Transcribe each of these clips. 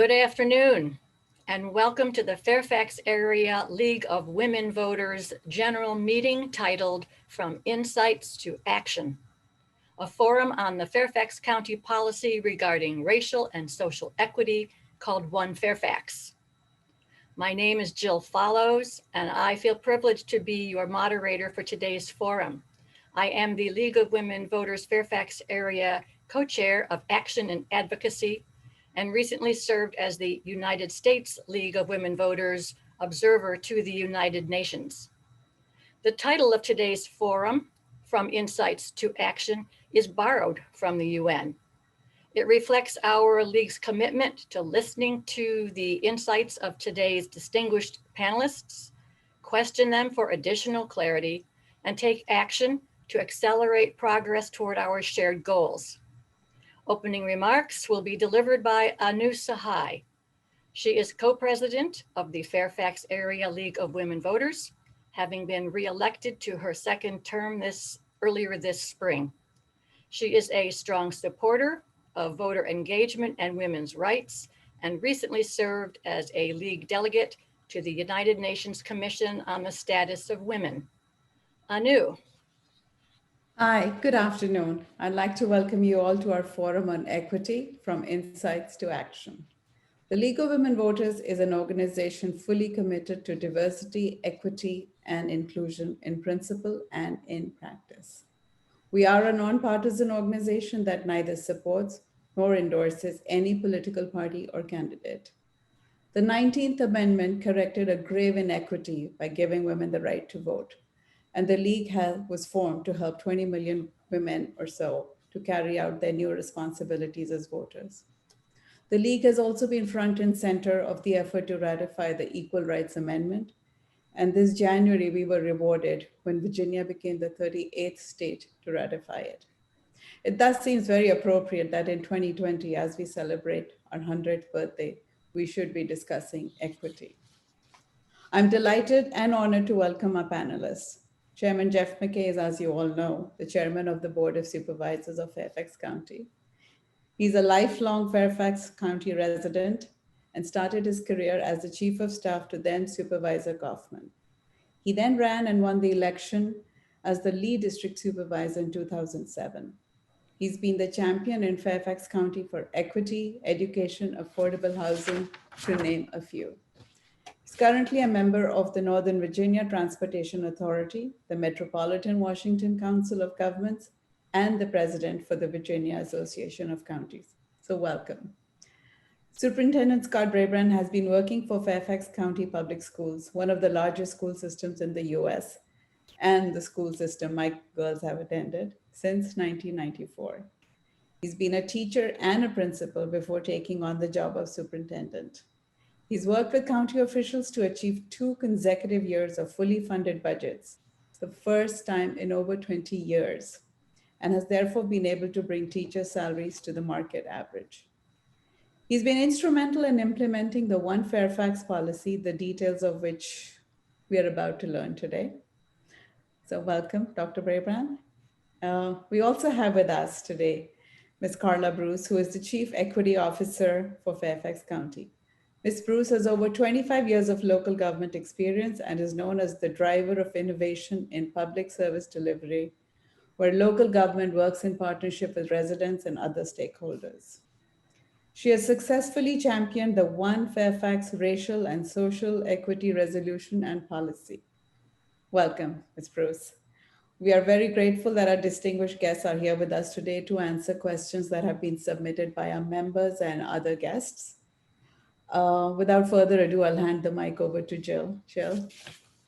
Good afternoon, and welcome to the Fairfax Area League of Women Voters General Meeting titled From Insights to Action, a forum on the Fairfax County policy regarding racial and social equity called One Fairfax. My name is Jill Follows, and I feel privileged to be your moderator for today's forum. I am the League of Women Voters Fairfax Area Co-Chair of Action and Advocacy, and recently served as the United States League of Women Voters Observer to the United Nations. The title of today's forum, From Insights to Action, is borrowed from the UN. It reflects our League's commitment to listening to the insights of today's distinguished panelists, question them for additional clarity, and take action to accelerate progress toward our shared goals. Opening remarks will be delivered by Anu Sahai. She is co-president of the Fairfax Area League of Women Voters, having been re-elected to her second term earlier this spring. She is a strong supporter of voter engagement and women's rights, and recently served as a League delegate to the United Nations Commission on the Status of Women. Anu. Hi, good afternoon. I'd like to welcome you all to our forum on equity, from insights to action. The League of Women Voters is an organization fully committed to diversity, equity, and inclusion in principle and in practice. We are a nonpartisan organization that neither supports nor endorses any political party or candidate. The 19th Amendment corrected a grave inequity by giving women the right to vote. And the League was formed to help 20 million women or so to carry out their new responsibilities as voters. The League has also been front and center of the effort to ratify the Equal Rights Amendment. And this January, we were rewarded when Virginia became the 38th state to ratify it. It thus seems very appropriate that in 2020, as we celebrate our 100th birthday, we should be discussing equity. I'm delighted and honored to welcome our panelists. Chairman Jeff McKay is, as you all know, the chairman of the Board of Supervisors of Fairfax County. He's a lifelong Fairfax County resident and started his career as the chief of staff to then Supervisor Kaufman. He then ran and won the election as the lead district supervisor in 2007. He's been the champion in Fairfax County for equity, education, affordable housing, to name a few. He's currently a member of the Northern Virginia Transportation Authority, the Metropolitan Washington Council of Governments, and the president for the Virginia Association of Counties. So welcome. Superintendent Scott Brabrand has been working for Fairfax County Public Schools, one of the largest school systems in the US, and the school system my girls have attended since 1994. He's been a teacher and a principal before taking on the job of superintendent. He's worked with county officials to achieve 2 consecutive years of fully funded budgets, the first time in over 20 years, and has therefore been able to bring teacher salaries to the market average. He's been instrumental in implementing the One Fairfax policy, the details of which we are about to learn today. So welcome, Dr. Brabrand. We also have with us today Ms. Carla Bruce, who is the Chief Equity Officer for Fairfax County. Ms. Bruce has over 25 years of local government experience and is known as the driver of innovation in public service delivery, where local government works in partnership with residents and other stakeholders. She has successfully championed the One Fairfax Racial and Social Equity Resolution and Policy. Welcome, Ms. Bruce. We are very grateful that our distinguished guests are here with us today to answer questions that have been submitted by our members and other guests. Without further ado, I'll hand the mic over to Jill. Jill.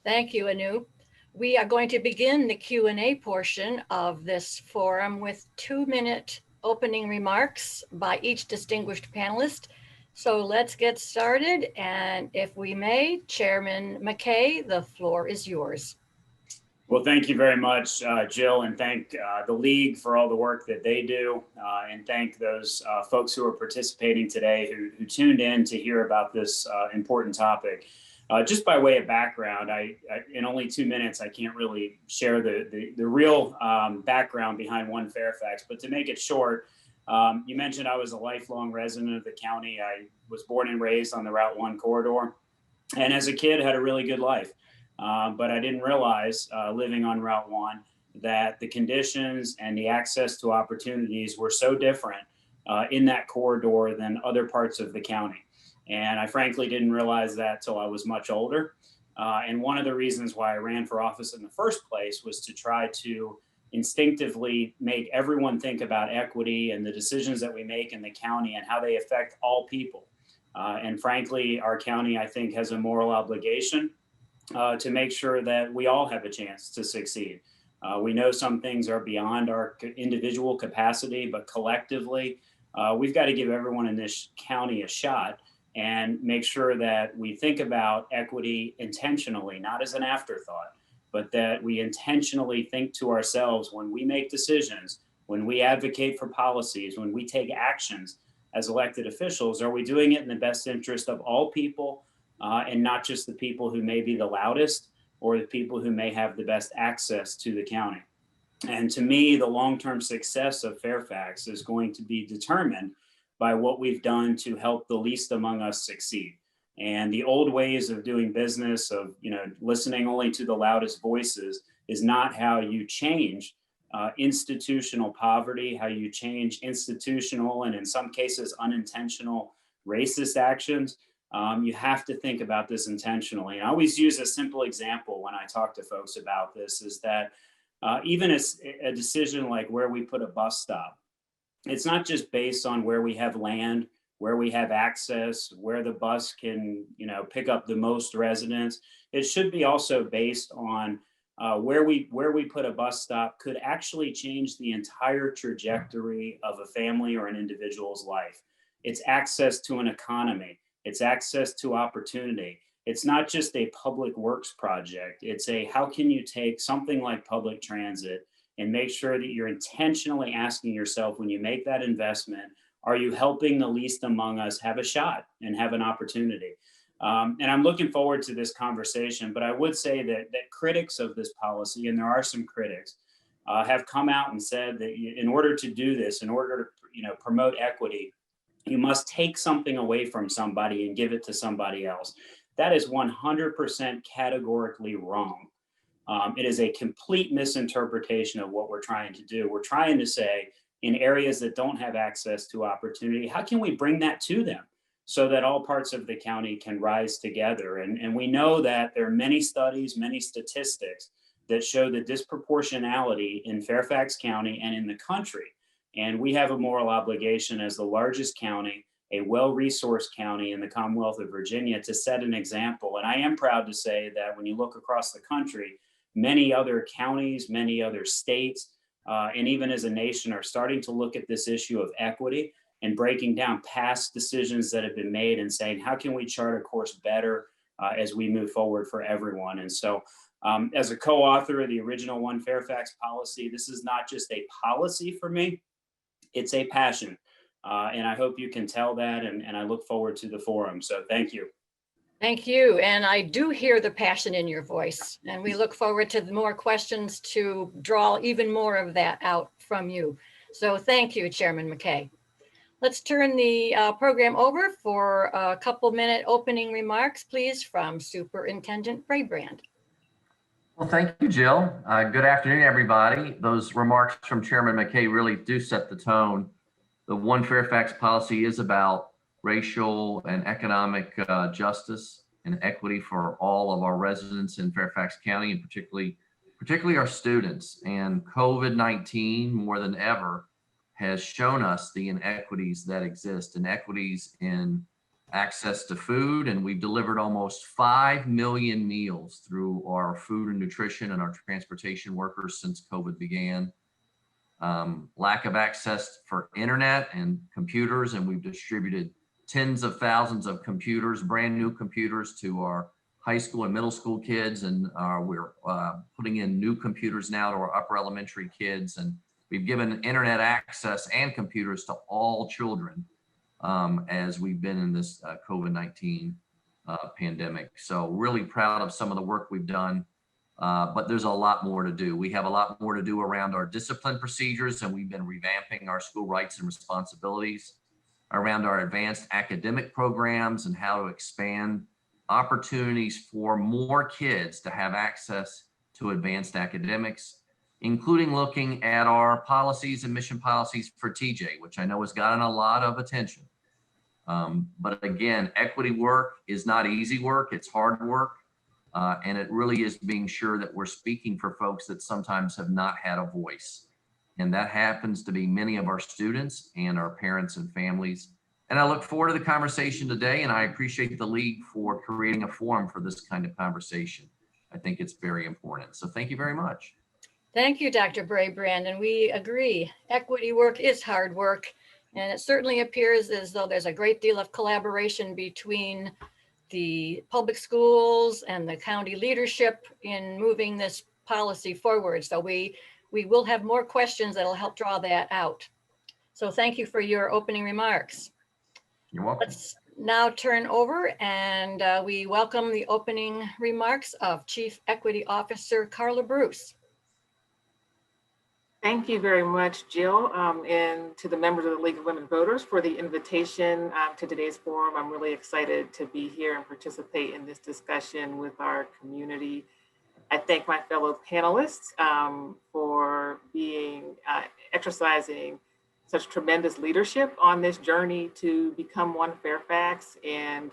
Thank you, Anu. We are going to begin the Q&A portion of this forum with 2-minute opening remarks by each distinguished panelist. So let's get started. And if we may, Chairman McKay, the floor is yours. Well, thank you very much, Jill, and thank the League for all the work that they do, and thank those folks who are participating today who tuned in to hear about this important topic. Just by way of background, in only 2 minutes, I can't really share the real background behind One Fairfax, but to make it short, you mentioned I was a lifelong resident of the county. I was born and raised on the Route 1 corridor. And as a kid, had a really good life. But I didn't realize living on Route 1 that the conditions and the access to opportunities were so different in that corridor than other parts of the county. And I frankly didn't realize that till I was much older. And one of the reasons why I ran for office in the first place was to try to instinctively make everyone think about equity and the decisions that we make in the county and how they affect all people. And frankly, our county, I think, has a moral obligation to make sure that we all have a chance to succeed. We know some things are beyond our individual capacity, but collectively, we've got to give everyone in this county a shot and make sure that we think about equity intentionally, not as an afterthought, but that we intentionally think to ourselves when we make decisions, when we advocate for policies, when we take actions as elected officials, are we doing it in the best interest of all people and not just the people who may be the loudest or the people who may have the best access to the county? And to me, the long-term success of Fairfax is going to be determined by what we've done to help the least among us succeed. And the old ways of doing business, of listening only to the loudest voices, is not how you change institutional poverty, how you change institutional and in some cases unintentional racist actions. You have to think about this intentionally. And I always use a simple example when I talk to folks about this, is that even as a decision like where we put a bus stop, it's not just based on where we have land, where we have access, where the bus can, pick up the most residents. It should be also based on where we put a bus stop could actually change the entire trajectory of a family or an individual's life. It's access to an economy. It's access to opportunity. It's not just a public works project. It's how can you take something like public transit and make sure that you're intentionally asking yourself when you make that investment, are you helping the least among us have a shot and have an opportunity? And I'm looking forward to this conversation, but I would say that critics of this policy, and there are some critics, have come out and said that in order to do this, in order to promote equity, you must take something away from somebody and give it to somebody else. That is 100% categorically wrong. It is a complete misinterpretation of what we're trying to do. We're trying to say, in areas that don't have access to opportunity, how can we bring that to them so that all parts of the county can rise together? And we know that there are many studies, many statistics that show the disproportionality in Fairfax County and in the country. And we have a moral obligation as the largest county, a well-resourced county in the Commonwealth of Virginia, to set an example. And I am proud to say that when you look across the country, many other counties, many other states, and even as a nation are starting to look at this issue of equity and breaking down past decisions that have been made and saying, how can we chart a course better as we move forward for everyone? And so as a co-author of the original One Fairfax policy, this is not just a policy for me, it's a passion. And I hope you can tell that, and I look forward to the forum. So thank you. Thank you. And I do hear the passion in your voice, and we look forward to more questions to draw even more of that out from you. So thank you, Chairman McKay. Let's turn the program over for a couple-minute opening remarks, please, from Superintendent Bray. Well, thank you, Jill. Good afternoon, everybody. Those remarks from Chairman McKay really do set the tone. The One Fairfax policy is about racial and economic justice and equity for all of our residents in Fairfax County, and particularly our students. And COVID-19, more than ever, has shown us the inequities that exist, inequities in access to food. And we've delivered almost 5 million meals through our food and nutrition and our transportation workers since COVID began. Lack of access for internet and computers, and we've distributed tens of thousands of computers, brand new computers, to our high school and middle school kids, and we're putting in new computers now to our upper elementary kids, and we've given internet access and computers to all children as we've been in this COVID-19 pandemic. So really proud of some of the work we've done. But there's a lot more to do. We have a lot more to do around our discipline procedures, and we've been revamping our school rights and responsibilities. around our advanced academic programs and how to expand opportunities for more kids to have access to advanced academics, including looking at our policies and mission policies for TJ, which I know has gotten a lot of attention. But again, equity work is not easy work, it's hard work. And it really is being sure that we're speaking for folks that sometimes have not had a voice. And that happens to be many of our students and our parents and families. And I look forward to the conversation today, and I appreciate the League for creating a forum for this kind of conversation. I think it's very important. So thank you very much. Thank you, Dr. Bray Brandon. We agree. Equity work is hard work, and it certainly appears as though there's a great deal of collaboration between the public schools and the county leadership in moving this policy forward. So we will have more questions that'll help draw that out. So thank you for your opening remarks. You're welcome. Let's now turn over and we welcome the opening remarks of Chief Equity Officer Carla Bruce. Thank you very much, Jill, and to the members of the League of Women Voters for the invitation to today's forum. I'm really excited to be here and participate in this discussion with our community. I thank my fellow panelists for exercising such tremendous leadership on this journey to become One Fairfax. And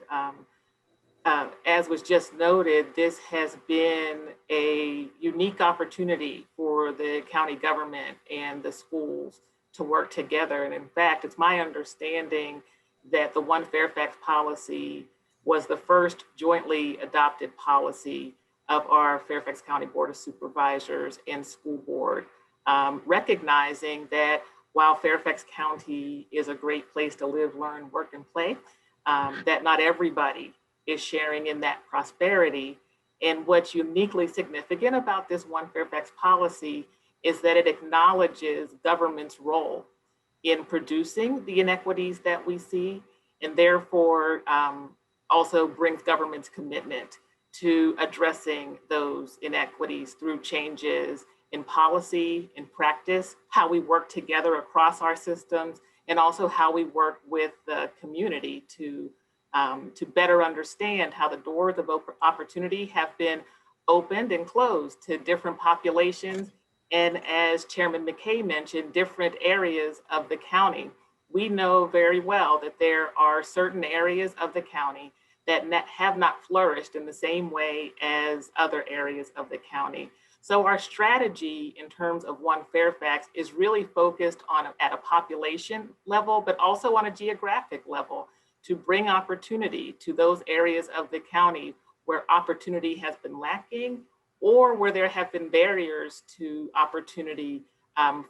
as was just noted, this has been a unique opportunity for the county government and the schools to work together. And in fact, it's my understanding that the One Fairfax policy was the first jointly adopted policy of our Fairfax County Board of Supervisors and School Board, recognizing that while Fairfax County is a great place to live, learn, work, and play, that not everybody is sharing in that prosperity. And what's uniquely significant about this One Fairfax policy is that it acknowledges government's role in producing the inequities that we see, and therefore also brings government's commitment to addressing those inequities through changes in policy, in practice, how we work together across our systems, and also how we work with the community to better understand how the doors of opportunity have been opened and closed to different populations. And as Chairman McKay mentioned, different areas of the county. We know very well that there are certain areas of the county that have not flourished in the same way as other areas of the county. So our strategy in terms of One Fairfax is really focused on at a population level, but also on a geographic level, to bring opportunity to those areas of the county where opportunity has been lacking or where there have been barriers to opportunity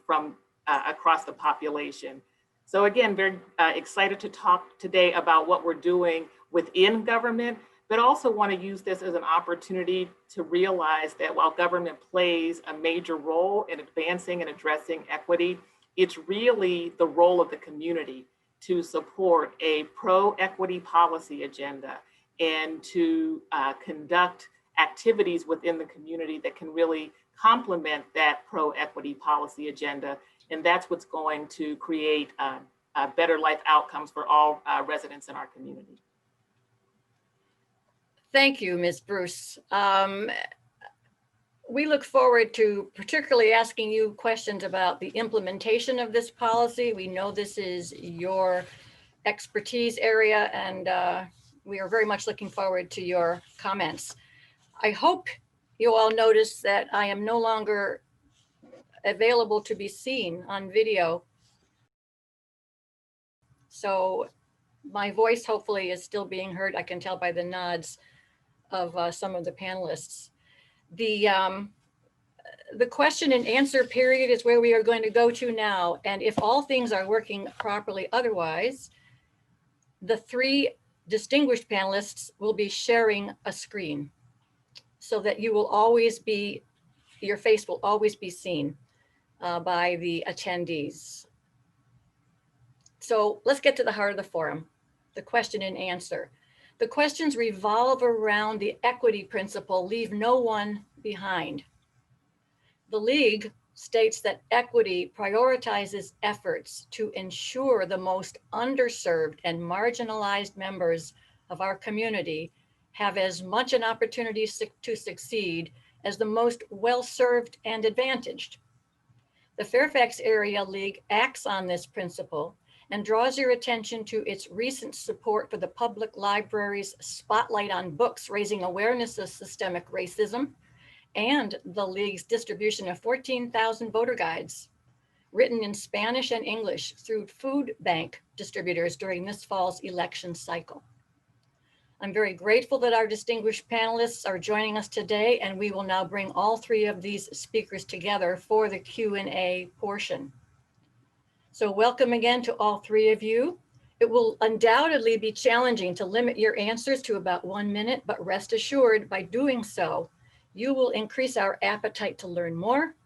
from across the population. So again, very excited to talk today about what we're doing within government, but also want to use this as an opportunity to realize that while government plays a major role in advancing and addressing equity, it's really the role of the community to support a pro-equity policy agenda and to conduct activities within the community that can really complement that pro-equity policy agenda. And that's what's going to create better life outcomes for all residents in our community. Thank you, Ms. Bruce. We look forward to particularly asking you questions about the implementation of this policy. We know this is your expertise area, and we are very much looking forward to your comments. I hope you all notice that I am no longer available to be seen on video. So my voice hopefully is still being heard. I can tell by the nods of some of the panelists. The question and answer period is where we are going to go to now. And if all things are working properly otherwise, the three distinguished panelists will be sharing a screen so that you will always be, your face will always be seen by the attendees. So let's get to the heart of the forum, the question and answer. The questions revolve around the equity principle, leave no one behind. The League states that equity prioritizes efforts to ensure the most underserved and marginalized members of our community have as much an opportunity to succeed as the most well-served and advantaged. The Fairfax Area League acts on this principle and draws your attention to its recent support for the public library's Spotlight on Books, raising awareness of systemic racism, and the League's distribution of 14,000 voter guides written in Spanish and English through food bank distributors during this fall's election cycle. I'm very grateful that our distinguished panelists are joining us today, and we will now bring all three of these speakers together for the Q&A portion. So welcome again to all three of you. It will undoubtedly be challenging to limit your answers to about 1 minute, but rest assured, by doing so, you will increase our appetite to learn more,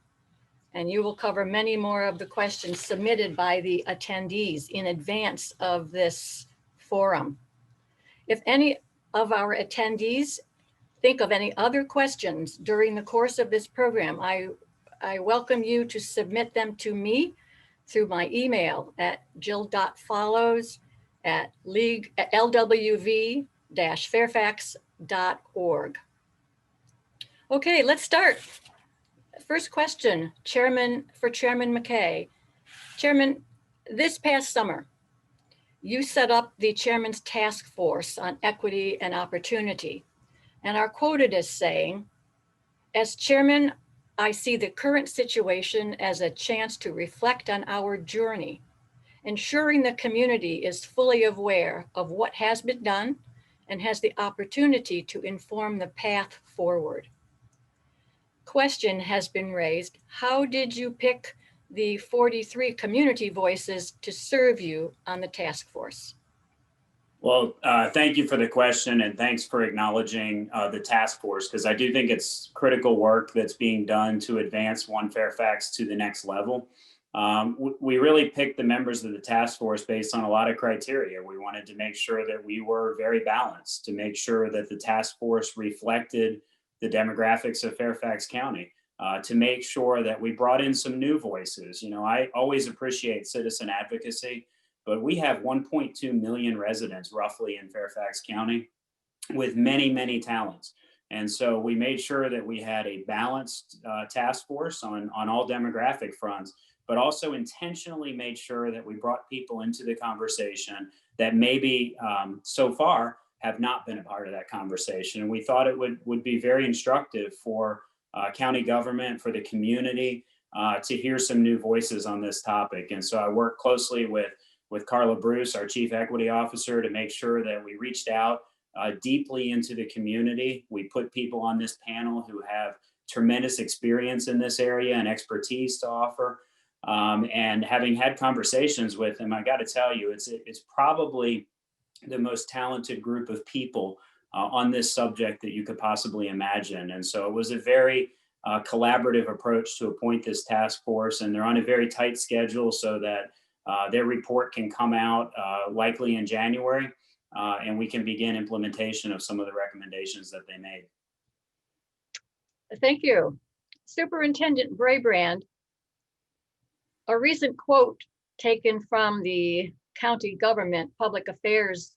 and you will cover many more of the questions submitted by the attendees in advance of this forum. If any of our attendees think of any other questions during the course of this program, I welcome you to submit them to me through my email at jill.follows@lwv-fairfax.org. Okay, let's start. First question, Chairman McKay. Chairman, this past summer, you set up the Chairman's Task Force on Equity and Opportunity, and are quoted as saying, "As Chairman, I see the current situation as a chance to reflect on our journey, ensuring the community is fully aware of what has been done and has the opportunity to inform the path forward." Question has been raised, how did you pick the 43 community voices to serve you on the task force? Well, thank you for the question, and thanks for acknowledging the task force, because I do think it's critical work that's being done to advance One Fairfax to the next level. We really picked the members of the task force based on a lot of criteria. We wanted to make sure that we were very balanced, to make sure that the task force reflected the demographics of Fairfax County, to make sure that we brought in some new voices. You know, I always appreciate citizen advocacy, but we have 1.2 million residents roughly in Fairfax County with many, many talents. And so we made sure that we had a balanced task force on all demographic fronts, but also intentionally made sure that we brought people into the conversation that maybe so far have not been a part of that conversation. And we thought it would be very instructive for county government, for the community, to hear some new voices on this topic. And so I worked closely with Carla Bruce, our Chief Equity Officer, to make sure that we reached out deeply into the community. We put people on this panel who have tremendous experience in this area and expertise to offer. And having had conversations with them, I got to tell you, it's probably the most talented group of people on this subject that you could possibly imagine. And so it was a very collaborative approach to appoint this task force, and they're on a very tight schedule so that their report can come out likely in January, and we can begin implementation of some of the recommendations that they made. Thank you. Superintendent Bray, a recent quote taken from the county government public affairs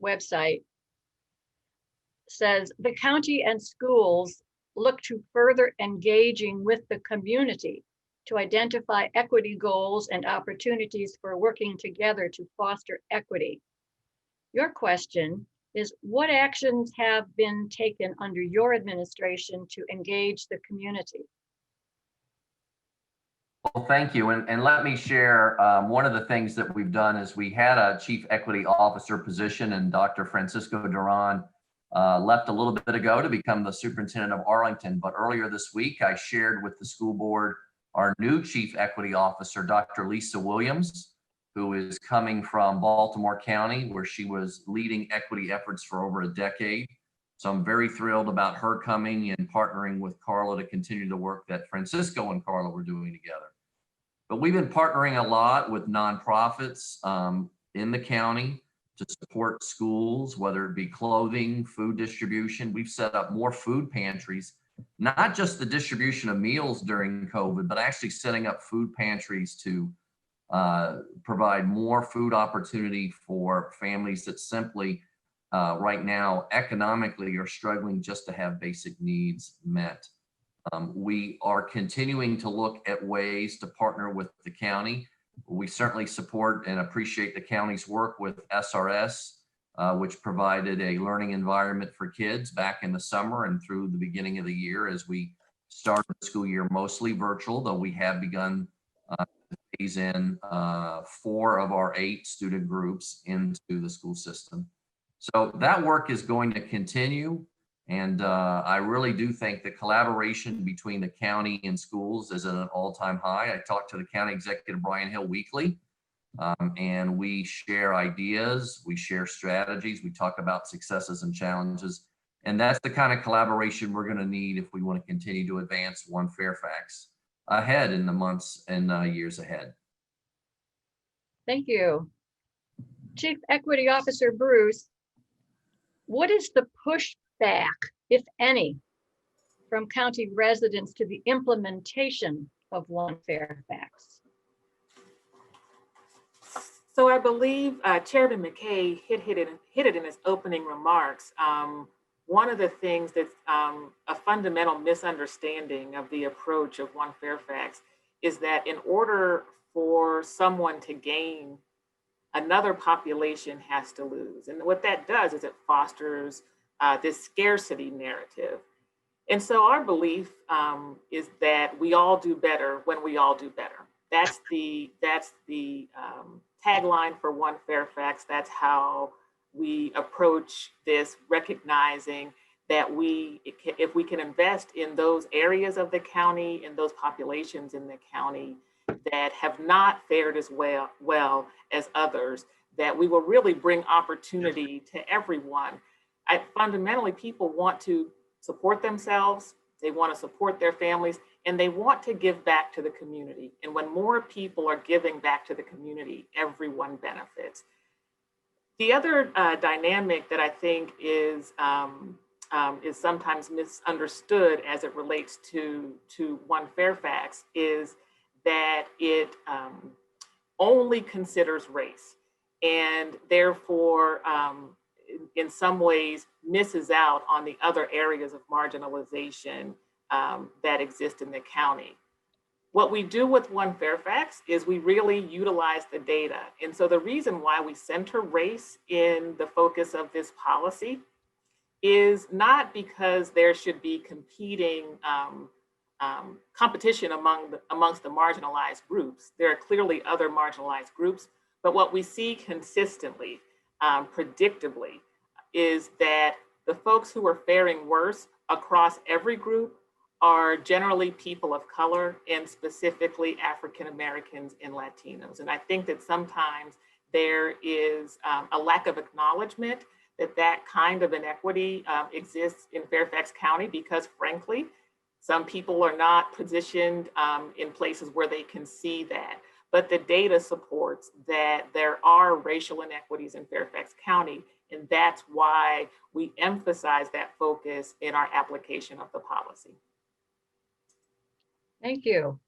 website says, "The county and schools look to further engaging with the community to identify equity goals and opportunities for working together to foster equity." Your question is, what actions have been taken under your administration to engage the community? Well, thank you. And let me share, one of the things that we've done is we had a Chief Equity Officer position, and Dr. Francisco Duran left a little bit ago to become the Superintendent of Arlington. But earlier this week, I shared with the school board our new Chief Equity Officer, Dr. Lisa Williams, who is coming from Baltimore County, where she was leading equity efforts for over a decade. So I'm very thrilled about her coming and partnering with Carla to continue the work that Francisco and Carla were doing together. But we've been partnering a lot with nonprofits in the county to support schools, whether it be clothing, food distribution. We've set up more food pantries not just the distribution of meals during COVID, but actually setting up food pantries to provide more food opportunity for families that simply right now economically are struggling just to have basic needs met. We are continuing to look at ways to partner with the county. We certainly support and appreciate the county's work with SRS, which provided a learning environment for kids back in the summer and through the beginning of the year as we started the school year mostly virtual, though we have begun to phase in 4 of our 8 student groups into the school system. So that work is going to continue. And I really do think the collaboration between the county and schools is at an all-time high. I talk to the county executive, Brian Hill, weekly, and we share ideas, we share strategies, we talk about successes and challenges. And that's the kind of collaboration we're going to need if we want to continue to advance One Fairfax ahead in the months and years ahead. Thank you. Chief Equity Officer Bruce, what is the pushback, if any, from county residents to the implementation of One Fairfax? So I believe Chairman McKay hit it in his opening remarks. One of the things that's a fundamental misunderstanding of the approach of One Fairfax is that in order for someone to gain, another population has to lose. And what that does is it fosters this scarcity narrative. And so our belief is that we all do better when we all do better. That's the tagline for One Fairfax. That's how we approach this, recognizing that if we can invest in those areas of the county, in those populations in the county that have not fared as well as others, that we will really bring opportunity to everyone. Fundamentally, people want to support themselves, they want to support their families, and they want to give back to the community. And when more people are giving back to the community, everyone benefits. The other dynamic that I think is sometimes misunderstood as it relates to One Fairfax is that it only considers race, and therefore in some ways misses out on the other areas of marginalization that exist in the county. What we do with One Fairfax is we really utilize the data. And so the reason why we center race in the focus of this policy is not because there should be competing competition amongst the marginalized groups. There are clearly other marginalized groups, but what we see consistently, predictably, is that the folks who are faring worse across every group are generally people of color, and specifically African Americans and Latinos. And I think that sometimes there is a lack of acknowledgement that that kind of inequity exists in Fairfax County, because frankly, some people are not positioned in places where they can see that. But the data supports that there are racial inequities in Fairfax County, and that's why we emphasize that focus in our application of the policy. Thank you.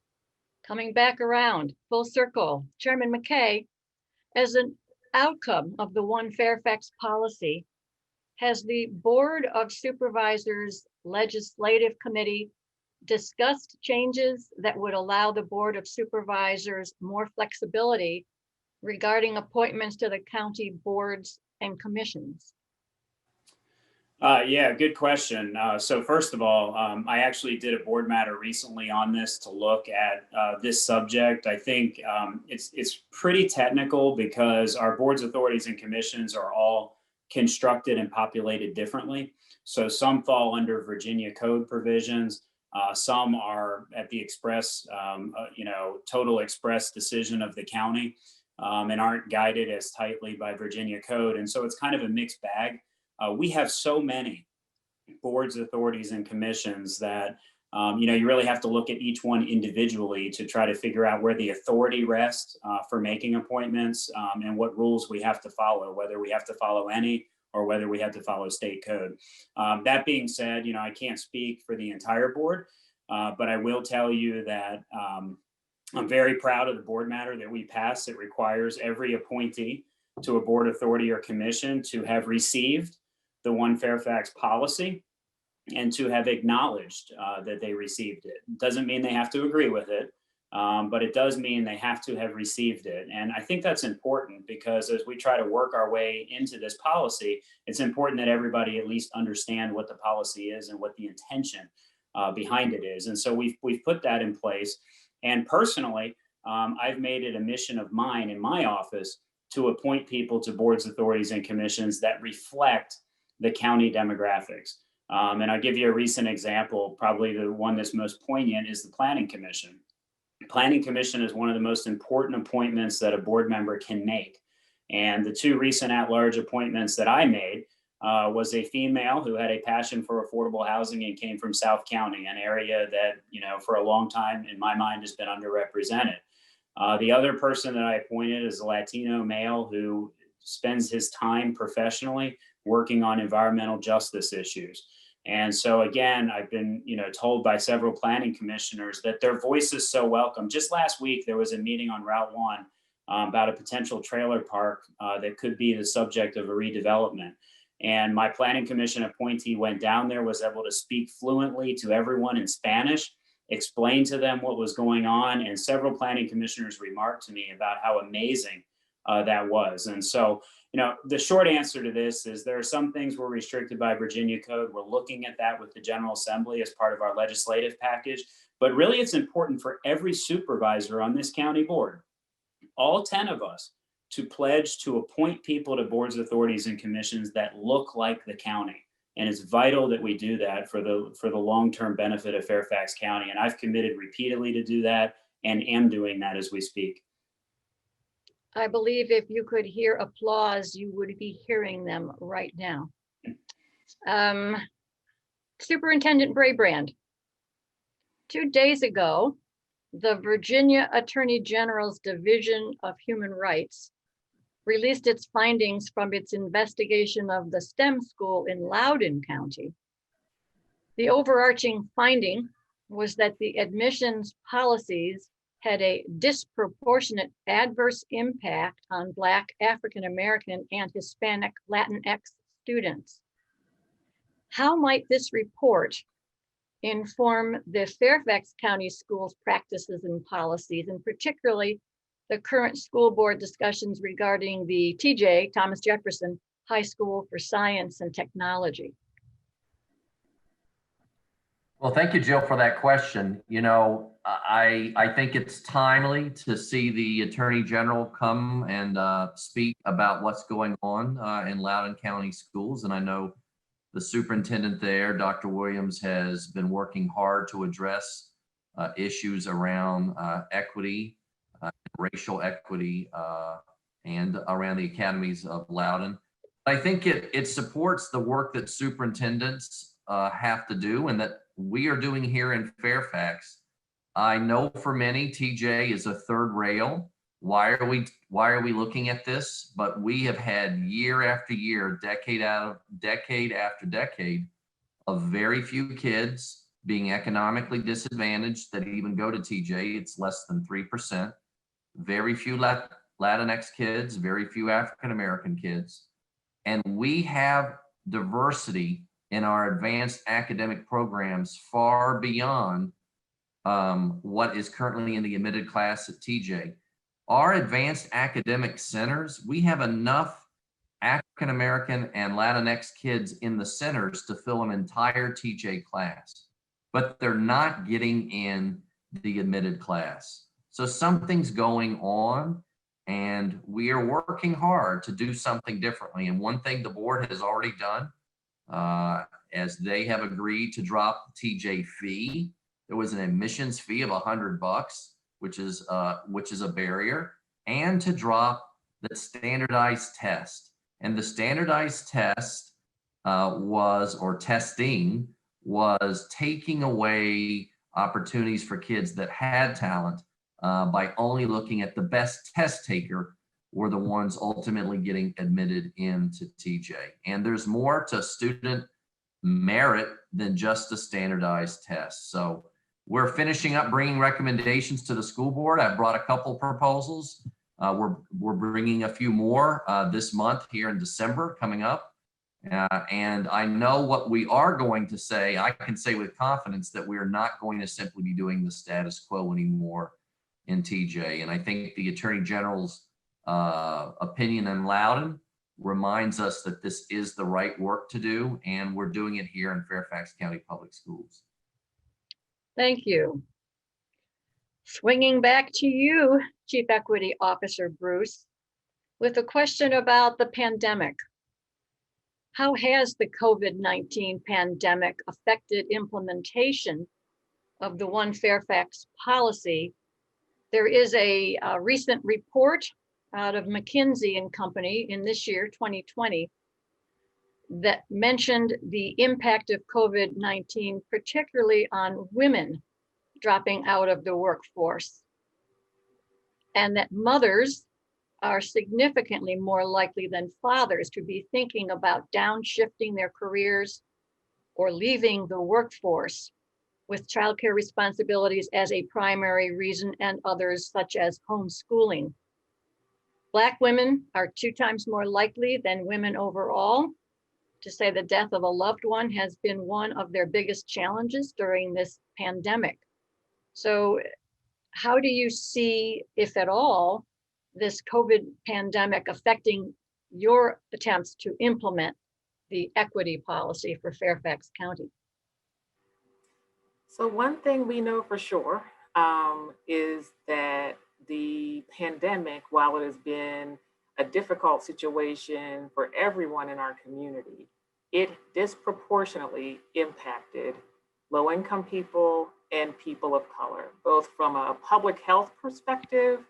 Coming back around, full circle, Chairman McKay, as an outcome of the One Fairfax policy, has the Board of Supervisors Legislative Committee discussed changes that would allow the Board of Supervisors more flexibility regarding appointments to the county boards and commissions? Yeah, good question. So first of all, I actually did a board matter recently on this to look at this subject. I think it's pretty technical because our boards, authorities, and commissions are all constructed and populated differently. So some fall under Virginia code provisions. Some are at the express, total express decision of the county and aren't guided as tightly by Virginia code. And so it's kind of a mixed bag. We have so many boards, authorities, and commissions that, you really have to look at each one individually to try to figure out where the authority rests for making appointments and what rules we have to follow, whether we have to follow any or whether we have to follow state code. That being said, I can't speak for the entire board, but I will tell you that I'm very proud of the board matter that we passed. It requires every appointee to a board authority or commission to have received the One Fairfax policy and to have acknowledged that they received it. Doesn't mean they have to agree with it, but it does mean they have to have received it. And I think that's important because as we try to work our way into this policy, it's important that everybody at least understand what the policy is and what the intention behind it is. And so we've put that in place. And personally, I've made it a mission of mine in my office to appoint people to boards, authorities, and commissions that reflect the county demographics. And I'll give you a recent example. Probably the one that's most poignant is the Planning Commission. Planning Commission is one of the most important appointments that a board member can make. And the two recent at-large appointments that I made was a female who had a passion for affordable housing and came from South County, an area that, for a long time in my mind has been underrepresented. The other person that I appointed is a Latino male who spends his time professionally working on environmental justice issues. And so again, I've been, told by several planning commissioners that their voice is so welcome. Just last week, there was a meeting on Route 1 about a potential trailer park that could be the subject of a redevelopment. And my planning commission appointee went down there, was able to speak fluently to everyone in Spanish, explain to them what was going on. And several planning commissioners remarked to me about how amazing that was. And so, the short answer to this is there are some things we're restricted by Virginia code. We're looking at that with the General Assembly as part of our legislative package. But really, it's important for every supervisor on this county board, all 10 of us, to pledge to appoint people to boards, authorities, and commissions that look like the county. And it's vital that we do that for the long-term benefit of Fairfax County. And I've committed repeatedly to do that and am doing that as we speak. I believe if you could hear applause, you would be hearing them right now. Superintendent Bray, 2 days ago, the Virginia Attorney General's Division of Human Rights released its findings from its investigation of the STEM school in Loudoun County. The overarching finding was that the admissions policies had a disproportionate adverse impact on Black, African American, and Hispanic Latinx students. How might this report inform the Fairfax County Schools practices and policies, and particularly the current school board discussions regarding the TJ, Thomas Jefferson High School for Science and Technology? Well, thank you, Jill, for that question. I think it's timely to see the Attorney General come and speak about what's going on in Loudoun County schools. And I know the superintendent there, Dr. Williams, has been working hard to address issues around equity, racial equity, and around the academies of Loudoun. I think it supports the work that superintendents have to do and that we are doing here in Fairfax. I know for many, TJ is a third rail. Why are we looking at this? But we have had year after year, decade after decade of very few kids being economically disadvantaged that even go to TJ. It's less than 3%. Very few Latinx kids, very few African American kids. And we have diversity in our advanced academic programs far beyond what is currently in the admitted class at TJ. Our advanced academic centers, we have enough African American and Latinx kids in the centers to fill an entire TJ class, but they're not getting in the admitted class. So something's going on, and we are working hard to do something differently. And one thing the board has already done, as they have agreed to drop the TJ fee. There was an admissions fee of $100, which is a barrier, and to drop the standardized test. And the standardized test testing was taking away opportunities for kids that had talent by only looking at the best test taker were the ones ultimately getting admitted into TJ. And there's more to student merit than just a standardized test. So we're finishing up bringing recommendations to the school board. I've brought a couple proposals. We're bringing a few more this month here in December coming up. And I know what we are going to say. I can say with confidence that we are not going to simply be doing the status quo anymore in TJ. And I think the Attorney General's opinion in Loudoun reminds us that this is the right work to do, and we're doing it here in Fairfax County Public Schools. Thank you. Swinging back to you, Chief Equity Officer Bruce, with a question about the pandemic. How has the COVID-19 pandemic affected implementation of the One Fairfax policy? There is a recent report out of McKinsey and Company in this year, 2020, that mentioned the impact of COVID-19, particularly on women dropping out of the workforce, and that mothers are significantly more likely than fathers to be thinking about downshifting their careers or leaving the workforce with childcare responsibilities as a primary reason, and others such as homeschooling. Black women are 2 times more likely than women overall to say the death of a loved one has been one of their biggest challenges during this pandemic. So how do you see, if at all, this COVID pandemic affecting your attempts to implement the equity policy for Fairfax County? So one thing we know for sure is that the pandemic, while it has been a difficult situation for everyone in our community, it disproportionately impacted low-income people and people of color, both from a public health perspective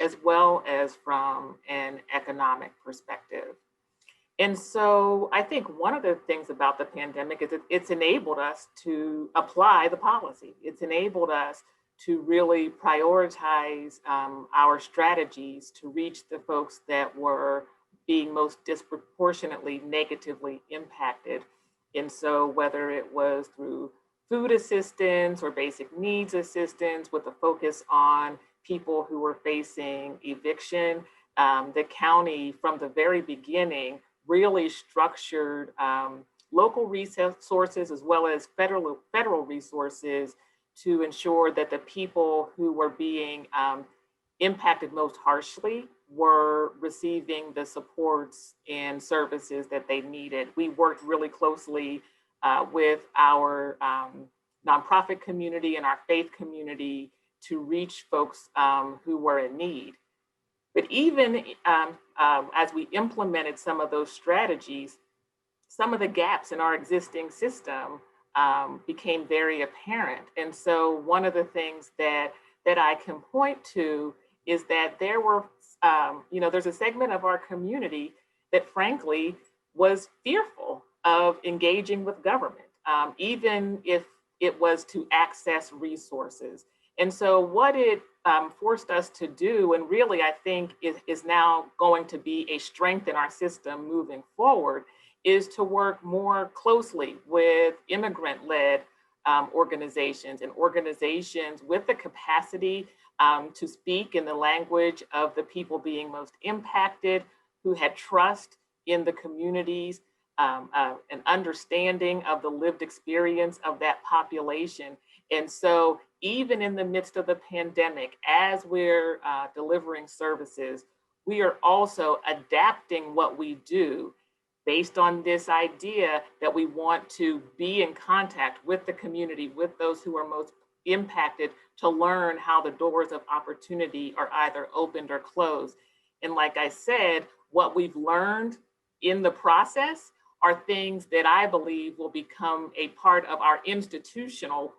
as well as from an economic perspective. And so I think one of the things about the pandemic is that it's enabled us to apply the policy. It's enabled us to really prioritize our strategies to reach the folks that were being most disproportionately negatively impacted. And so whether it was through food assistance or basic needs assistance with a focus on people who were facing eviction, the county from the very beginning really structured local resources as well as federal resources to ensure that the people who were being impacted most harshly were receiving the supports and services that they needed. We worked really closely with our nonprofit community and our faith community to reach folks who were in need. But even as we implemented some of those strategies, some of the gaps in our existing system became very apparent. And so one of the things that I can point to is that there were, there's a segment of our community that frankly was fearful of engaging with government, even if it was to access resources. And so what it forced us to do, and really I think is now going to be a strength in our system moving forward, is to work more closely with immigrant-led organizations and organizations with the capacity to speak in the language of the people being most impacted, who had trust in the communities, an understanding of the lived experience of that population. And so even in the midst of the pandemic, as we're delivering services, we are also adapting what we do based on this idea that we want to be in contact with the community, with those who are most impacted, to learn how the doors of opportunity are either opened or closed. And like I said, what we've learned in the process are things that I believe will become a part of our institutional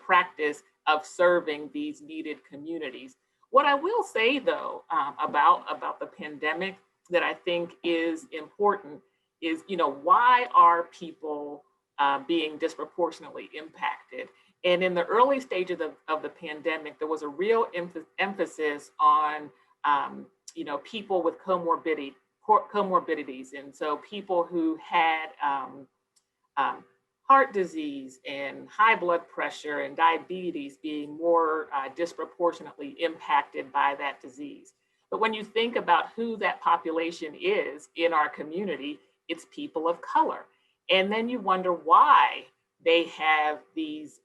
practice of serving these needed communities. What I will say though about the pandemic that I think is important is, why are people being disproportionately impacted? And in the early stages of the pandemic, there was a real emphasis on people with comorbidities. And so people who had heart disease and high blood pressure and diabetes being more disproportionately impacted by that disease. But when you think about who that population is in our community, it's people of color. And then you wonder why they have these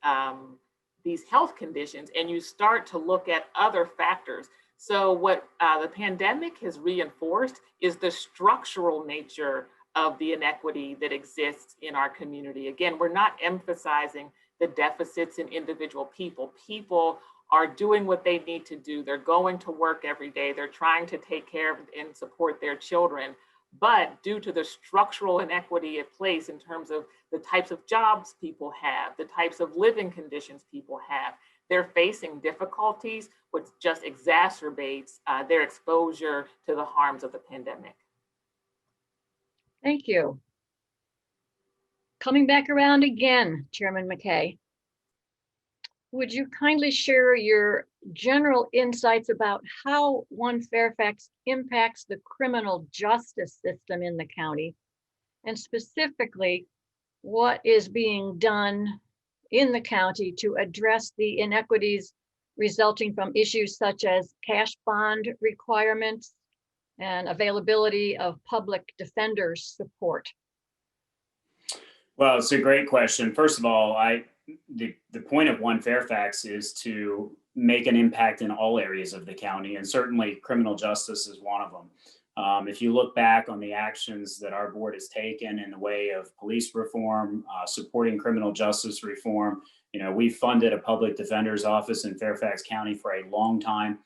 health conditions, and you start to look at other factors. So what the pandemic has reinforced is the structural nature of the inequity that exists in our community. Again, we're not emphasizing the deficits in individual people. People are doing what they need to do. They're going to work every day. They're trying to take care of and support their children. But due to the structural inequity at place in terms of the types of jobs people have, the types of living conditions people have, they're facing difficulties, which just exacerbates their exposure to the harms of the pandemic. Thank you. Coming back around again, Chairman McKay, would you kindly share your general insights about how One Fairfax impacts the criminal justice system in the county, and specifically what is being done in the county to address the inequities resulting from issues such as cash bond requirements and availability of public defenders support? Well, it's a great question. First of all, the point of One Fairfax is to make an impact in all areas of the county, and certainly criminal justice is one of them. If you look back on the actions that our board has taken in the way of police reform, supporting criminal justice reform, we've funded a public defender's office in Fairfax County for a long time.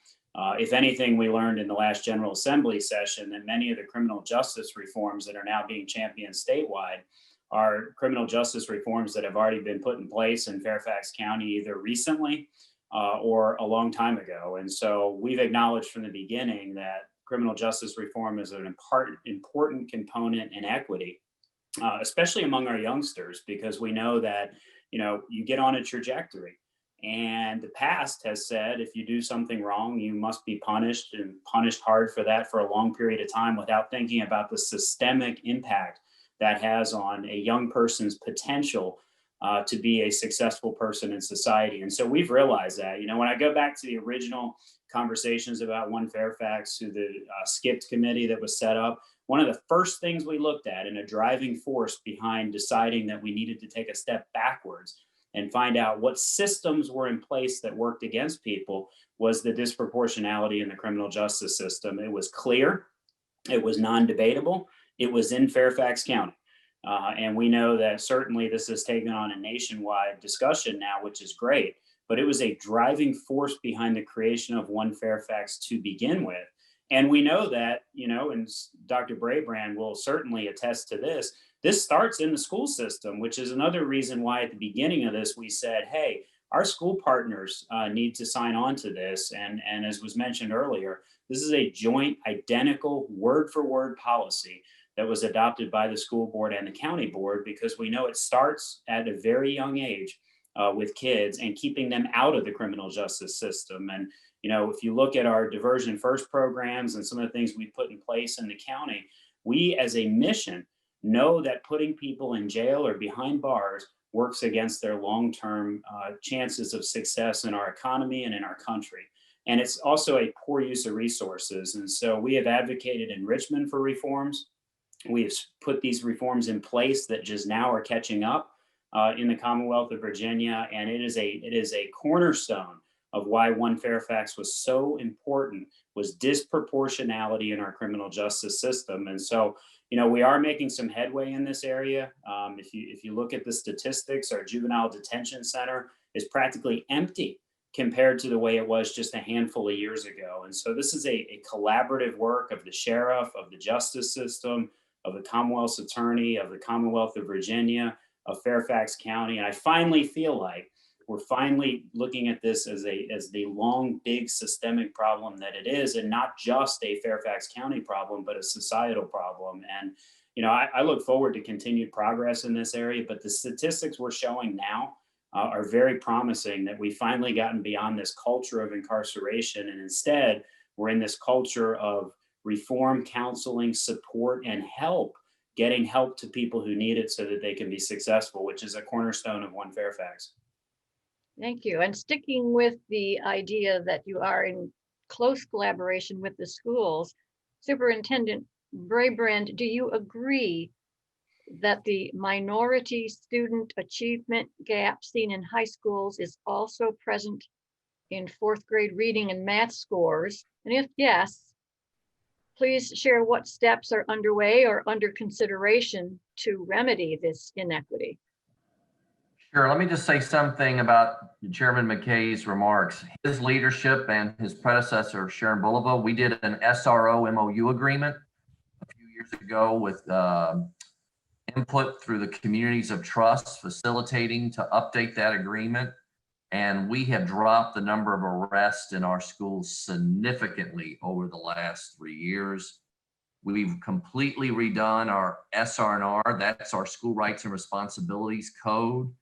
If anything, we learned in the last General Assembly session that many of the criminal justice reforms that are now being championed statewide are criminal justice reforms that have already been put in place in Fairfax County either recently or a long time ago. And so we've acknowledged from the beginning that criminal justice reform is an important component in equity, especially among our youngsters, because we know that, you get on a trajectory. And the past has said if you do something wrong, you must be punished, and punished hard for that for a long period of time without thinking about the systemic impact that has on a young person's potential to be a successful person in society. And so we've realized that, when I go back to the original conversations about One Fairfax, through the skipped committee that was set up, one of the first things we looked at, and a driving force behind deciding that we needed to take a step backwards and find out what systems were in place that worked against people, was the disproportionality in the criminal justice system. It was clear, it was non-debatable, it was in Fairfax County. And we know that certainly this has taken on a nationwide discussion now, which is great, but it was a driving force behind the creation of One Fairfax to begin with. And we know that, and Dr. Bray will certainly attest to this, this starts in the school system, which is another reason why at the beginning of this, we said, hey, our school partners need to sign on to this. And as was mentioned earlier, this is a joint, identical, word-for-word policy that was adopted by the school board and the county board, because we know it starts at a very young age with kids and keeping them out of the criminal justice system. And, if you look at our diversion first programs and some of the things we put in place in the county, we as a mission know that putting people in jail or behind bars works against their long-term chances of success in our economy and in our country. And it's also a poor use of resources. And so we have advocated enrichment for reforms. We have put these reforms in place that just now are catching up in the Commonwealth of Virginia. And it is a cornerstone of why One Fairfax was so important, was disproportionality in our criminal justice system. And so, we are making some headway in this area. If you look at the statistics, our juvenile detention center is practically empty compared to the way it was just a handful of years ago. And so this is a collaborative work of the sheriff, of the justice system, of the Commonwealth's attorney, of the Commonwealth of Virginia, of Fairfax County. And I finally feel like we're finally looking at this as the long, big systemic problem that it is, and not just a Fairfax County problem, but a societal problem. And, I look forward to continued progress in this area, but the statistics we're showing now are very promising, that we've finally gotten beyond this culture of incarceration. And instead, we're in this culture of reform, counseling, support, and help, getting help to people who need it so that they can be successful, which is a cornerstone of One Fairfax. Thank you. And sticking with the idea that you are in close collaboration with the schools, Superintendent Bray, do you agree that the minority student achievement gap seen in high schools is also present in fourth grade reading and math scores? And if yes, please share what steps are underway or under consideration to remedy this inequity. Sure. Let me just say something about Chairman McKay's remarks. His leadership and his predecessor, Sharon Bulova, we did an SRO MOU agreement a few years ago with input through the communities of trust, facilitating to update that agreement. And we have dropped the number of arrests in our schools significantly over the last 3 years. We've completely redone our SR&R, that's our School Rights and Responsibilities Code.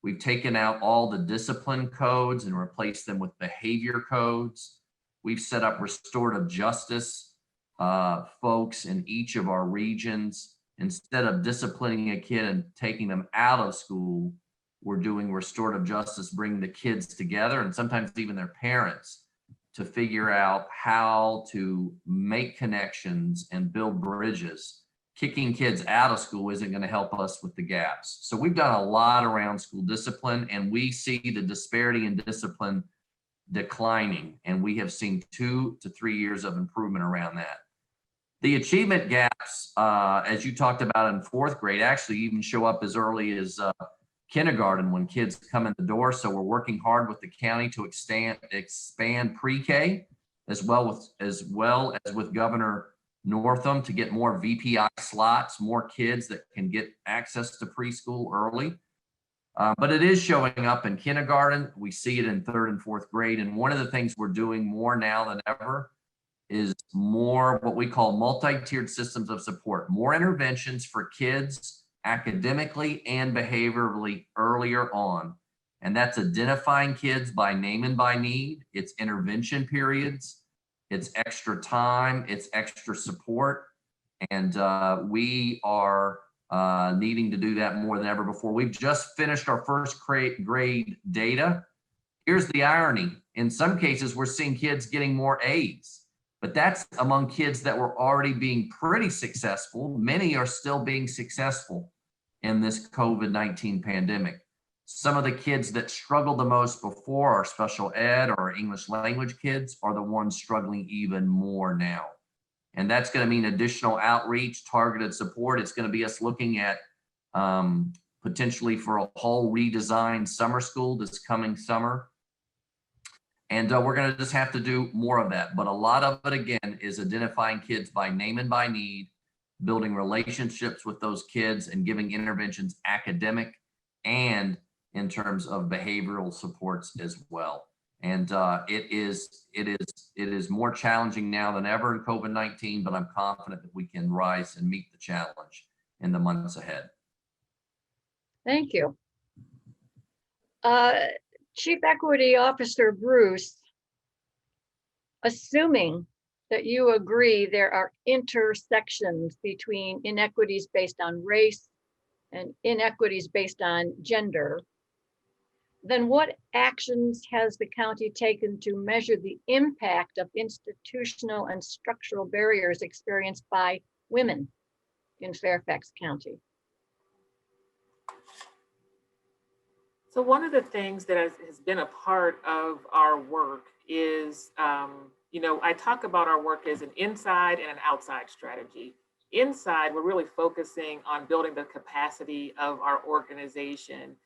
We've taken out all the discipline codes and replaced them with behavior codes. We've set up restorative justice folks in each of our regions. Instead of disciplining a kid and taking them out of school, we're doing restorative justice, bringing the kids together and sometimes even their parents to figure out how to make connections and build bridges. Kicking kids out of school isn't going to help us with the gaps. So we've done a lot around school discipline, and we see the disparity in discipline declining, and we have seen 2 to 3 years of improvement around that. The achievement gaps, as you talked about in fourth grade, actually even show up as early as kindergarten when kids come in the door. So we're working hard with the county to expand pre-K as well as with Governor Northam to get more VPI slots, more kids that can get access to preschool early. But it is showing up in kindergarten. We see it in third and fourth grade. And one of the things we're doing more now than ever is more what we call multi-tiered systems of support, more interventions for kids academically and behaviorally earlier on. And that's identifying kids by name and by need. It's intervention periods. It's extra time, it's extra support, and we are needing to do that more than ever before. We've just finished our first grade data. Here's the irony. In some cases, we're seeing kids getting more A's, but that's among kids that were already being pretty successful. Many are still being successful in this COVID-19 pandemic. Some of the kids that struggled the most before, our special ed or our English language kids, are the ones struggling even more now. And that's going to mean additional outreach, targeted support. It's going to be us looking at potentially for a whole redesigned summer school this coming summer. And we're going to just have to do more of that. But a lot of it, again, is identifying kids by name and by need, building relationships with those kids and giving interventions academic and in terms of behavioral supports as well. And it is more challenging now than ever in COVID-19, but I'm confident that we can rise and meet the challenge in the months ahead. Thank you. Chief Equity Officer Bruce, assuming that you agree there are intersections between inequities based on race and inequities based on gender, then what actions has the county taken to measure the impact of institutional and structural barriers experienced by women in Fairfax County? So one of the things that has been a part of our work is, I talk about our work as an inside and an outside strategy. Inside, we're really focusing on building the capacity of our organization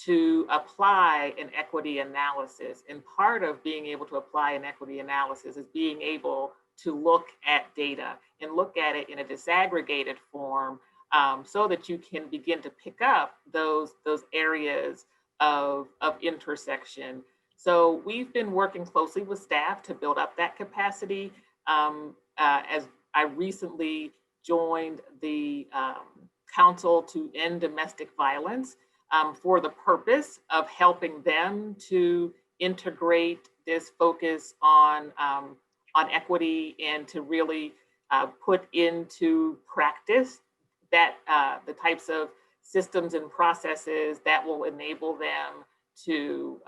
to apply an equity analysis. And part of being able to apply an equity analysis is being able to look at data and look at it in a disaggregated form so that you can begin to pick up those areas of intersection. So we've been working closely with staff to build up that capacity. As I recently joined the Council to End Domestic Violence for the purpose of helping them to integrate this focus on on equity and to really put into practice that the types of systems and processes that will enable them to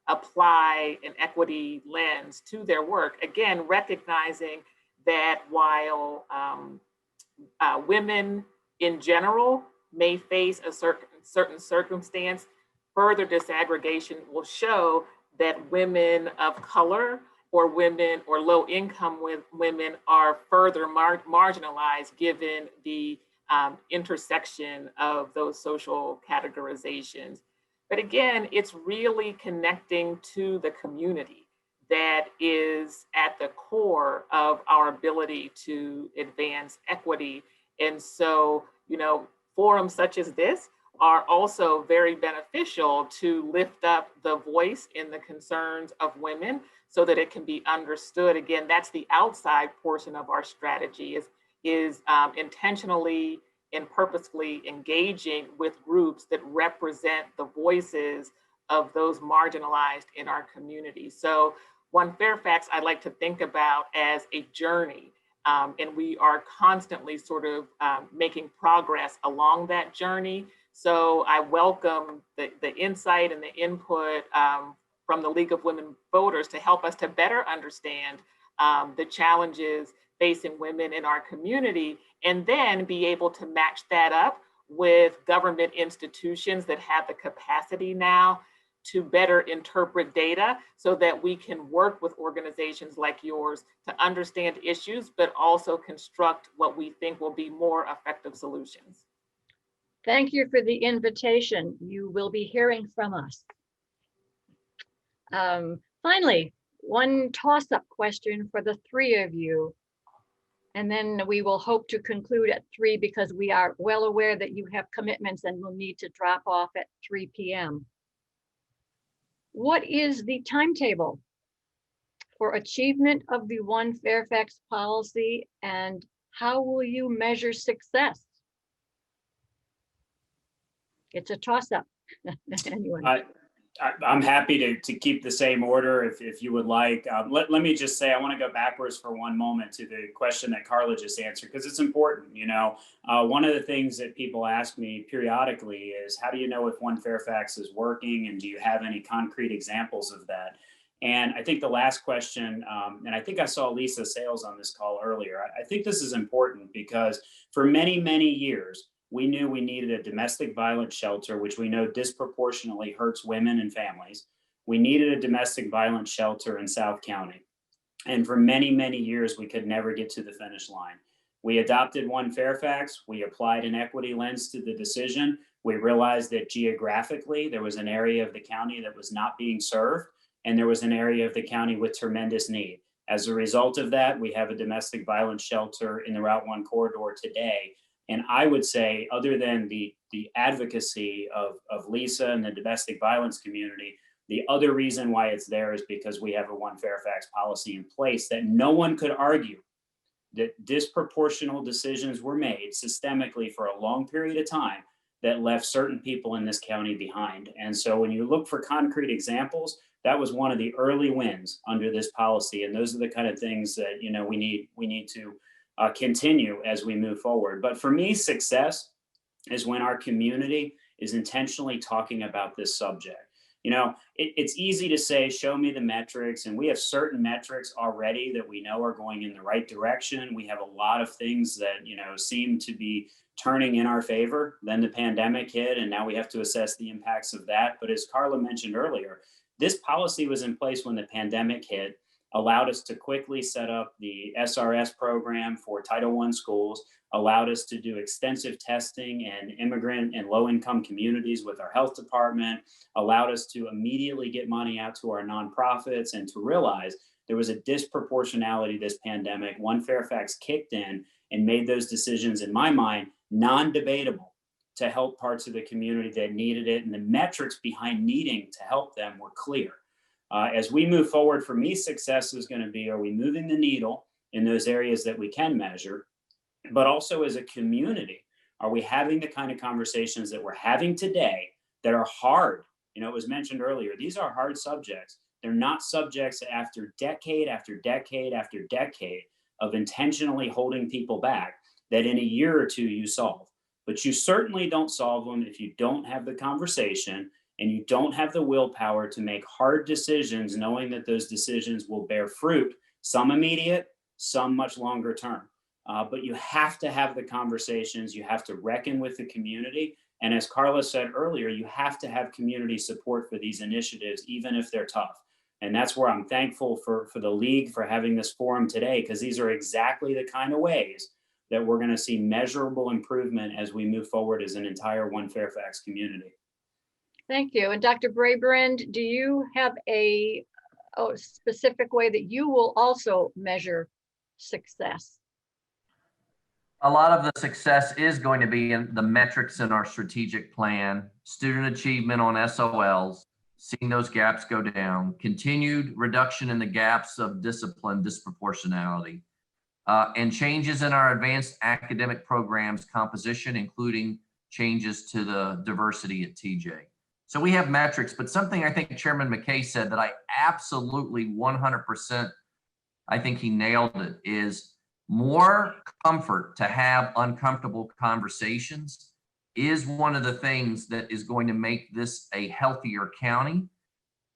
apply an equity lens to their work. Again, recognizing that while women in general may face a certain circumstance, further disaggregation will show that women of color or women or low income women are further marginalized given the intersection of those social categorizations. But again, it's really connecting to the community that is at the core of our ability to advance equity. And so, you know, forums such as this are also very beneficial to lift up the voice and the concerns of women so that it can be understood. Again, that's the outside portion of our strategy is intentionally and purposefully engaging with groups that represent the voices of those marginalized in our community. So One Fairfax, I like to think about as a journey. And we are constantly sort of making progress along that journey. So I welcome the insight and the input from the League of Women Voters to help us to better understand the challenges facing women in our community, and then be able to match that up with government institutions that have the capacity now to better interpret data so that we can work with organizations like yours to understand issues, but also construct what we think will be more effective solutions. Thank you for the invitation. You will be hearing from us. Finally, one toss-up question for the three of you. And then we will hope to conclude at 3 because we are well aware that you have commitments and will need to drop off at 3 p.m. What is the timetable for achievement of the One Fairfax policy, and how will you measure success? It's a toss-up. Anyway. I'm happy to keep the same order if you would like. Let me just say, I want to go backwards for one moment to the question that Carla just answered, because it's important. You know, one of the things that people ask me periodically is, how do you know if One Fairfax is working, and do you have any concrete examples of that? And I think the last question, and I think I saw Lisa Sales on this call earlier, I think this is important because for many, many years, we knew we needed a domestic violence shelter, which we know disproportionately hurts women and families. We needed a domestic violence shelter in South County. And for many, many years, we could never get to the finish line. We adopted One Fairfax. We applied an equity lens to the decision. We realized that geographically, there was an area of the county that was not being served, and there was an area of the county with tremendous need. As a result of that, we have a domestic violence shelter in the Route 1 corridor today. And I would say, other than the advocacy of Lisa and the domestic violence community, the other reason why it's there is because we have a One Fairfax policy in place that no one could argue that disproportional decisions were made systemically for a long period of time that left certain people in this county behind. And so when you look for concrete examples, that was one of the early wins under this policy. And those are the kind of things that, you know, we need to continue as we move forward. But for me, success is when our community is intentionally talking about this subject. You know, it's easy to say, show me the metrics, and we have certain metrics already that we know are going in the right direction. We have a lot of things that, you know, seem to be turning in our favor. Then the pandemic hit, and now we have to assess the impacts of that. But as Carla mentioned earlier, this policy was in place when the pandemic hit, allowed us to quickly set up the SRS program for Title I schools, allowed us to do extensive testing in immigrant and low-income communities with our health department, allowed us to immediately get money out to our nonprofits, and to realize there was a disproportionality this pandemic. One Fairfax kicked in and made those decisions, in my mind, non-debatable to help parts of the community that needed it. And the metrics behind needing to help them were clear. As we move forward, for me, success is going to be, are we moving the needle in those areas that we can measure? But also as a community, are we having the kind of conversations that we're having today that are hard? You know, it was mentioned earlier, these are hard subjects. They're not subjects after decade after decade after decade of intentionally holding people back that in a year or two you solve. But you certainly don't solve them if you don't have the conversation and you don't have the willpower to make hard decisions, knowing that those decisions will bear fruit, some immediate, some much longer term. But you have to have the conversations, you have to reckon with the community. And as Carla said earlier, you have to have community support for these initiatives, even if they're tough. And that's where I'm thankful for the league for having this forum today, because these are exactly the kind of ways that we're going to see measurable improvement as we move forward as an entire One Fairfax community. Thank you. And Dr. Braybrand, do you have a specific way that you will also measure success? A lot of the success is going to be in the metrics in our strategic plan, student achievement on SOLs, seeing those gaps go down, continued reduction in the gaps of discipline disproportionality, and changes in our advanced academic programs composition, including changes to the diversity at TJ. So we have metrics, but something I think Chairman McKay said that I absolutely 100%, I think he nailed it, is more comfort to have uncomfortable conversations is one of the things that is going to make this a healthier county.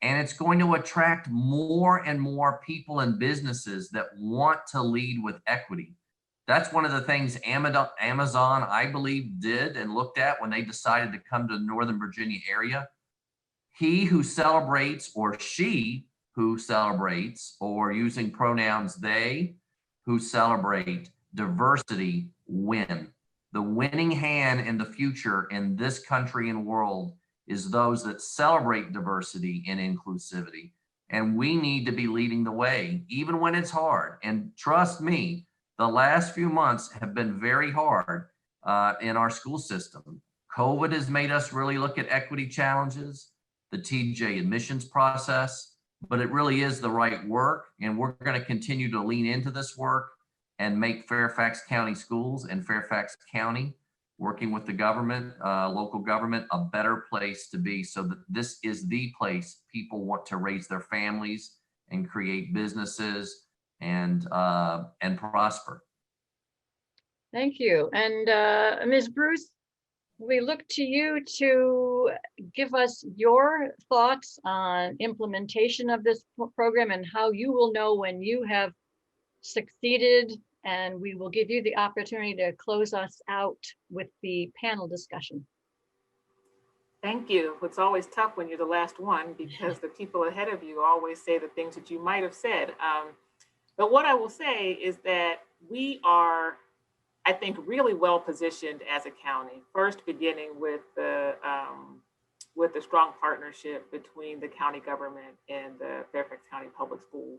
And it's going to attract more and more people and businesses that want to lead with equity. That's one of the things Amazon, I believe, did and looked at when they decided to come to the Northern Virginia area. He who celebrates, or she who celebrates, or using pronouns they, who celebrate diversity win. The winning hand in the future in this country and world is those that celebrate diversity and inclusivity. And we need to be leading the way, even when it's hard. And trust me, the last few months have been very hard in our school system. COVID has made us really look at equity challenges, the TJ admissions process, but it really is the right work. And we're going to continue to lean into this work and make Fairfax County schools and Fairfax County, working with the government, local government, a better place to be, so that this is the place people want to raise their families and create businesses and prosper. Thank you. And Ms. Bruce, we look to you to give us your thoughts on implementation of this program and how you will know when you have succeeded, and we will give you the opportunity to close us out with the panel discussion. Thank you. It's always tough when you're the last one because the people ahead of you always say the things that you might have said. But what I will say is that we are, I think, really well positioned as a county. First, beginning with the strong partnership between the county government and the Fairfax County Public Schools.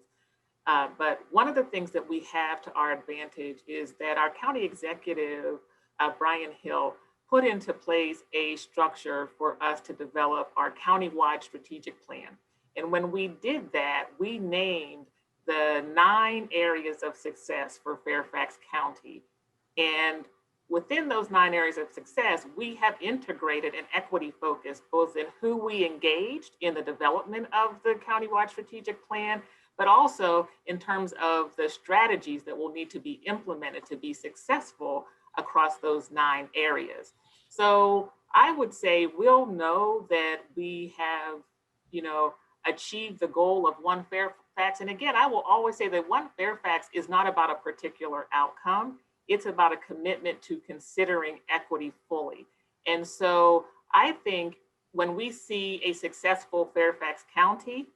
But one of the things that we have to our advantage is that our county executive, Brian Hill, put into place a structure for us to develop our county-wide strategic plan. And when we did that, we named the 9 areas of success for Fairfax County. And within those 9 areas of success, we have integrated an equity focus, both in who we engaged in the development of the countywide strategic plan, but also in terms of the strategies that will need to be implemented to be successful across those 9 areas. So I would say we'll know that we have, achieved the goal of One Fairfax. And again, I will always say that One Fairfax is not about a particular outcome. It's about a commitment to considering equity fully. And so I think when we see a successful Fairfax County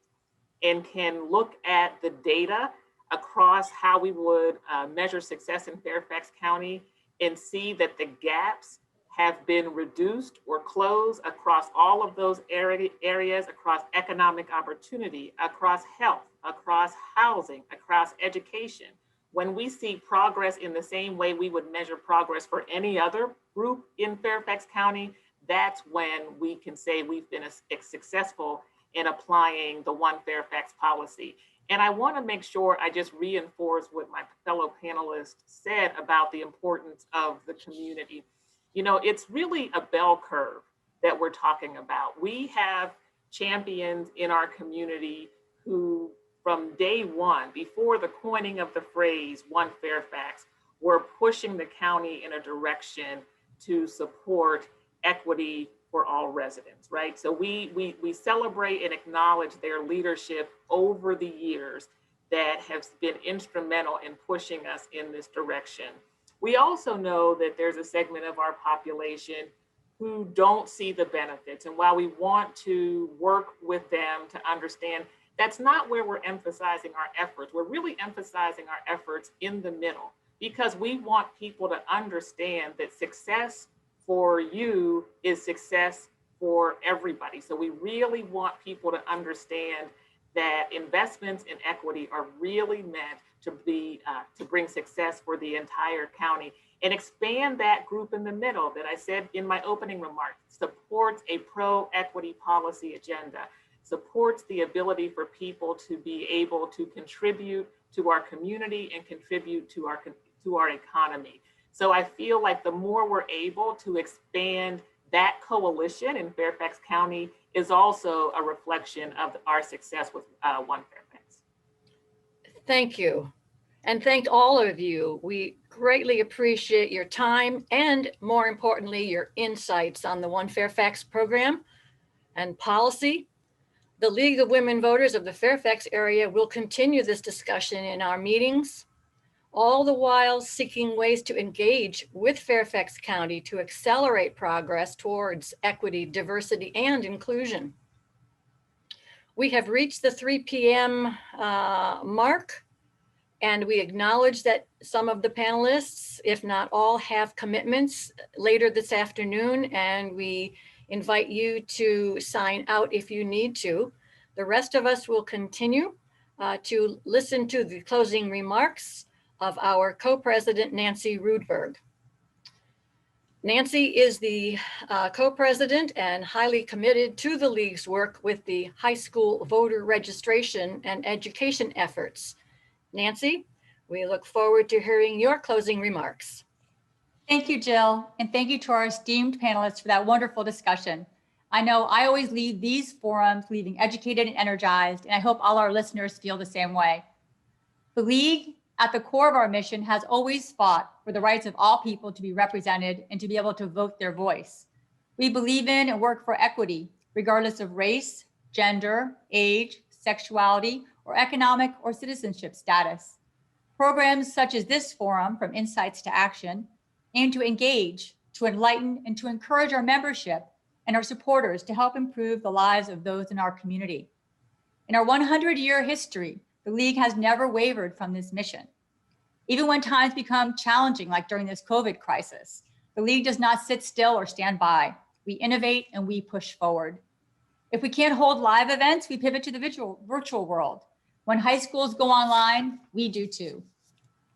and can look at the data across how we would measure success in Fairfax County and see that the gaps have been reduced or closed across all of those areas, across economic opportunity, across health, across housing, across education. When we see progress in the same way we would measure progress for any other group in Fairfax County, that's when we can say we've been successful in applying the One Fairfax policy. And I want to make sure I just reinforce what my fellow panelists said about the importance of the community. It's really a bell curve that we're talking about. We have champions in our community who from day one, before the coining of the phrase One Fairfax, were pushing the county in a direction to support equity for all residents, right? So we celebrate and acknowledge their leadership over the years that has been instrumental in pushing us in this direction. We also know that there's a segment of our population who don't see the benefits. And while we want to work with them to understand, that's not where we're emphasizing our efforts. We're really emphasizing our efforts in the middle, because we want people to understand that success for you is success for everybody. So we really want people to understand that investments in equity are really meant to bring success for the entire county, and expand that group in the middle that I said in my opening remarks, supports a pro-equity policy agenda, supports the ability for people to be able to contribute to our community and contribute to our economy. So I feel like the more we're able to expand that coalition in Fairfax County is also a reflection of our success with One Fairfax. Thank you. And thank all of you. We greatly appreciate your time and, more importantly, your insights on the One Fairfax program and policy. The League of Women Voters of the Fairfax area will continue this discussion in our meetings, all the while seeking ways to engage with Fairfax County to accelerate progress towards equity, diversity, and inclusion. We have reached the 3 p.m. Mark, and we acknowledge that some of the panelists, if not all, have commitments later this afternoon, and we invite you to sign out if you need to. The rest of us will continue to listen to the closing remarks of our co-president, Nancy Rudberg. Nancy is the co-president and highly committed to the League's work with the high school voter registration and education efforts. Nancy, we look forward to hearing your closing remarks. Thank you, Jill, and thank you to our esteemed panelists for that wonderful discussion. I know I always leave these forums leaving educated and energized, and I hope all our listeners feel the same way. The League, at the core of our mission, has always fought for the rights of all people to be represented and to be able to vote their voice. We believe in and work for equity, regardless of race, gender, age, sexuality, or economic or citizenship status. Programs such as this forum, From Insights to Action, aim to engage, to enlighten, and to encourage our membership and our supporters to help improve the lives of those in our community. In our 100-year history, the League has never wavered from this mission. Even when times become challenging, like during this COVID crisis, the League does not sit still or stand by. We innovate and we push forward. If we can't hold live events, we pivot to the virtual world. When high schools go online, we do too.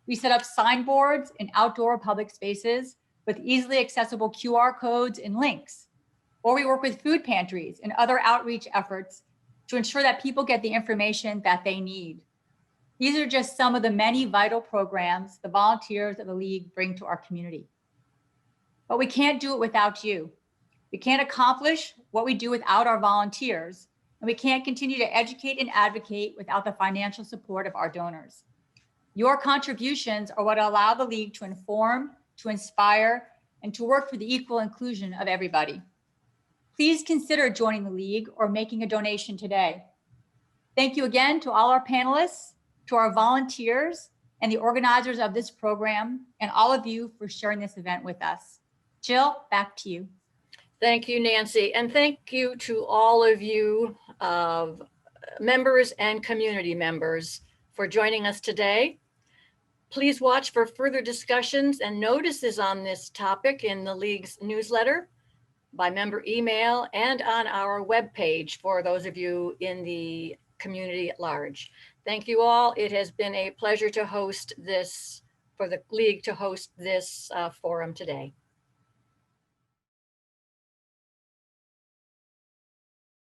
We set up signboards in outdoor public spaces with easily accessible QR codes and links. Or we work with food pantries and other outreach efforts to ensure that people get the information that they need. These are just some of the many vital programs the volunteers of the League bring to our community. But we can't do it without you. We can't accomplish what we do without our volunteers, and we can't continue to educate and advocate without the financial support of our donors. Your contributions are what allow the League to inform, to inspire, and to work for the equal inclusion of everybody. Please consider joining the League or making a donation today. Thank you again to all our panelists, to our volunteers, and the organizers of this program, and all of you for sharing this event with us. Jill, back to you. Thank you, Nancy. And thank you to all of you members and community members for joining us today. Please watch for further discussions and notices on this topic in the League's newsletter, by member email, and on our webpage for those of you in the community at large. Thank you all. It has been a pleasure to host this, for the League to host this forum today.